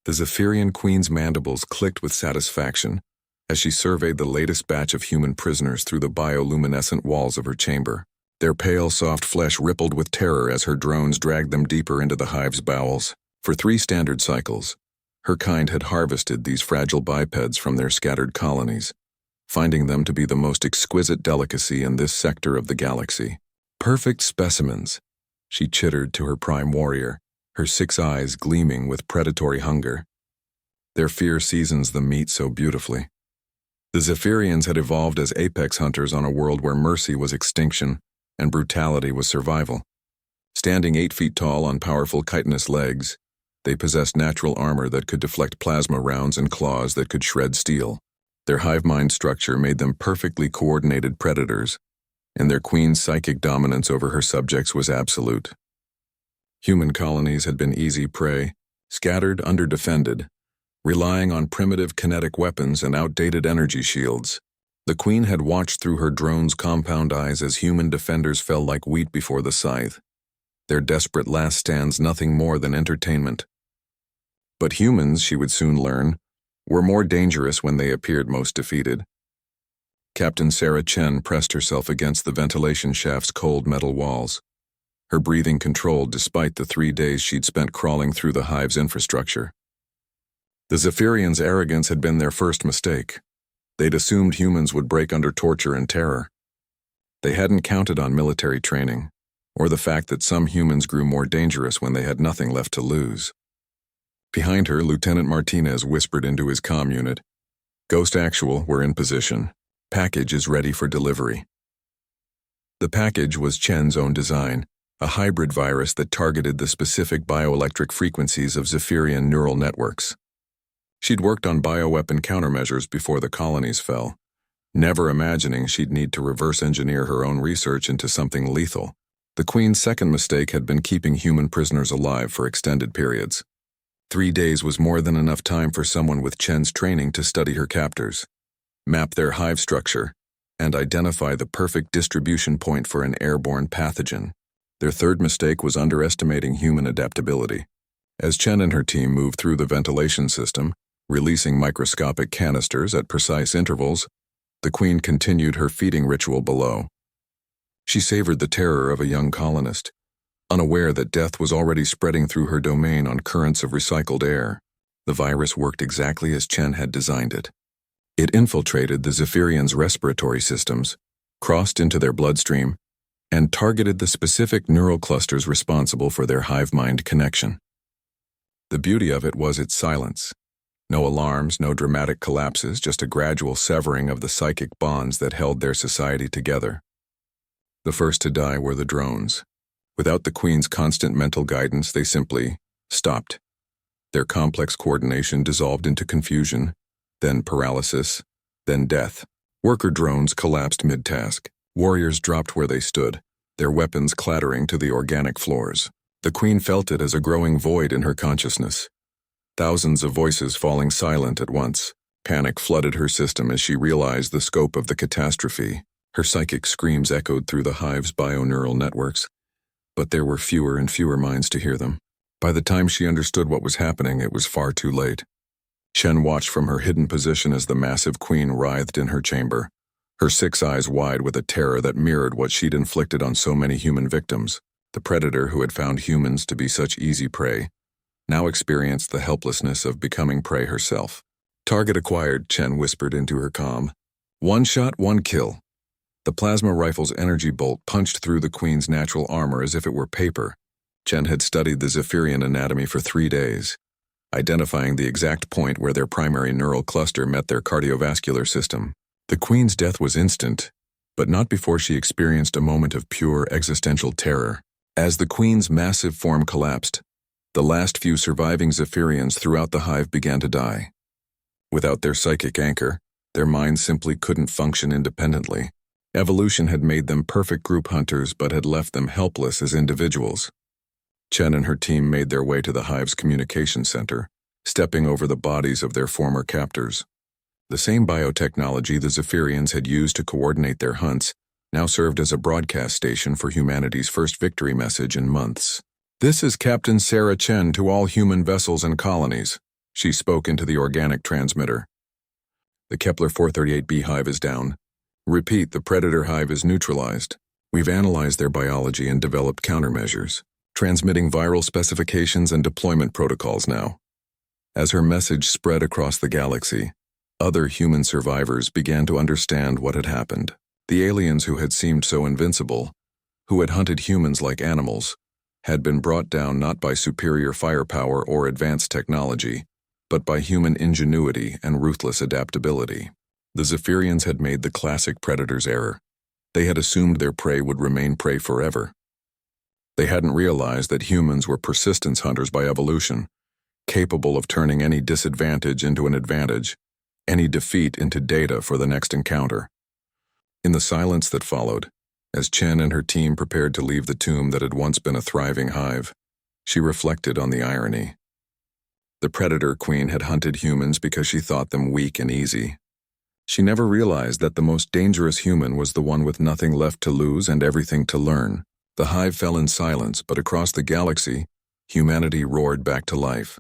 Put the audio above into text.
The Zephyrian queen's mandibles clicked with satisfaction as she surveyed the latest batch of human prisoners through the bioluminescent walls of her chamber. Their pale, soft flesh rippled with terror as her drones dragged them deeper into the hive's bowels. For 3 standard cycles, her kind had harvested these fragile bipeds from their scattered colonies, finding them to be the most exquisite delicacy in this sector of the galaxy. Perfect specimens, she chittered to her prime warrior, her 6 eyes gleaming with predatory hunger. Their fear seasons the meat so beautifully. The Zephyrians had evolved as apex hunters on a world where mercy was extinction and brutality was survival. Standing 8 feet tall on powerful chitinous legs, they possessed natural armor that could deflect plasma rounds and claws that could shred steel. Their hive mind structure made them perfectly coordinated predators, and their queen's psychic dominance over her subjects was absolute. Human colonies had been easy prey, scattered, underdefended, relying on primitive kinetic weapons and outdated energy shields. The queen had watched through her drone's compound eyes as human defenders fell like wheat before the scythe, their desperate last stands nothing more than entertainment. But humans, she would soon learn, were more dangerous when they appeared most defeated. Captain Sarah Chen pressed herself against the ventilation shaft's cold metal walls, her breathing controlled despite the 3 days she'd spent crawling through the hive's infrastructure. The Zephyrians' arrogance had been their first mistake. They'd assumed humans would break under torture and terror. They hadn't counted on military training, or the fact that some humans grew more dangerous when they had nothing left to lose. Behind her, Lieutenant Martinez whispered into his comm unit, "Ghost Actual, we're in position. Package is ready for delivery." The package was Chen's own design, a hybrid virus that targeted the specific bioelectric frequencies of Zephyrian neural networks. She'd worked on bioweapon countermeasures before the colonies fell, never imagining she'd need to reverse engineer her own research into something lethal. The Queen's second mistake had been keeping human prisoners alive for extended periods. 3 days was more than enough time for someone with Chen's training to study her captors, map their hive structure, and identify the perfect distribution point for an airborne pathogen. Their third mistake was underestimating human adaptability. As Chen and her team moved through the ventilation system, releasing microscopic canisters at precise intervals, the Queen continued her feeding ritual below. She savored the terror of a young colonist, unaware that death was already spreading through her domain on currents of recycled air. The virus worked exactly as Chen had designed it. It infiltrated the Zephyrians' respiratory systems, crossed into their bloodstream, and targeted the specific neural clusters responsible for their hive-mind connection. The beauty of it was its silence. No alarms, no dramatic collapses, just a gradual severing of the psychic bonds that held their society together. The first to die were the drones. Without the Queen's constant mental guidance, they simply stopped. Their complex coordination dissolved into confusion, then paralysis, then death. Worker drones collapsed mid-task. Warriors dropped where they stood, their weapons clattering to the organic floors. The Queen felt it as a growing void in her consciousness. Thousands of voices falling silent at once. Panic flooded her system as she realized the scope of the catastrophe. Her psychic screams echoed through the hive's bioneural networks, but there were fewer and fewer minds to hear them. By the time she understood what was happening, it was far too late. Chen watched from her hidden position as the massive Queen writhed in her chamber, her 6 eyes wide with a terror that mirrored what she'd inflicted on so many human victims. The predator who had found humans to be such easy prey now experienced the helplessness of becoming prey herself. "Target acquired," Chen whispered into her comm. "1 shot, 1 kill." The plasma rifle's energy bolt punched through the Queen's natural armor as if it were paper. Chen had studied the Zephyrian anatomy for 3 days, identifying the exact point where their primary neural cluster met their cardiovascular system. The Queen's death was instant, but not before she experienced a moment of pure existential terror. As the Queen's massive form collapsed, the last few surviving Zephyrians throughout the hive began to die. Without their psychic anchor, their minds simply couldn't function independently. Evolution had made them perfect group hunters but had left them helpless as individuals. Chen and her team made their way to the hive's communication center, stepping over the bodies of their former captors. The same biotechnology the Zephyrians had used to coordinate their hunts now served as a broadcast station for humanity's first victory message in months. "This is Captain Sarah Chen to all human vessels and colonies. She spoke into the organic transmitter. The Kepler 438 beehive is down. Repeat, the predator hive is neutralized. We've analyzed their biology and developed countermeasures, transmitting viral specifications and deployment protocols now. As her message spread across the galaxy, other human survivors began to understand what had happened. The aliens who had seemed so invincible, who had hunted humans like animals, had been brought down not by superior firepower or advanced technology, but by human ingenuity and ruthless adaptability. The Zephyrians had made the classic predator's error. They had assumed their prey would remain prey forever. They hadn't realized that humans were persistence hunters by evolution, capable of turning any disadvantage into an advantage, any defeat into data for the next encounter. In the silence that followed, as Chen and her team prepared to leave the tomb that had once been a thriving hive, she reflected on the irony. The Predator Queen had hunted humans because she thought them weak and easy. She never realized that the most dangerous human was the one with nothing left to lose and everything to learn. The hive fell in silence, but across the galaxy, humanity roared back to life.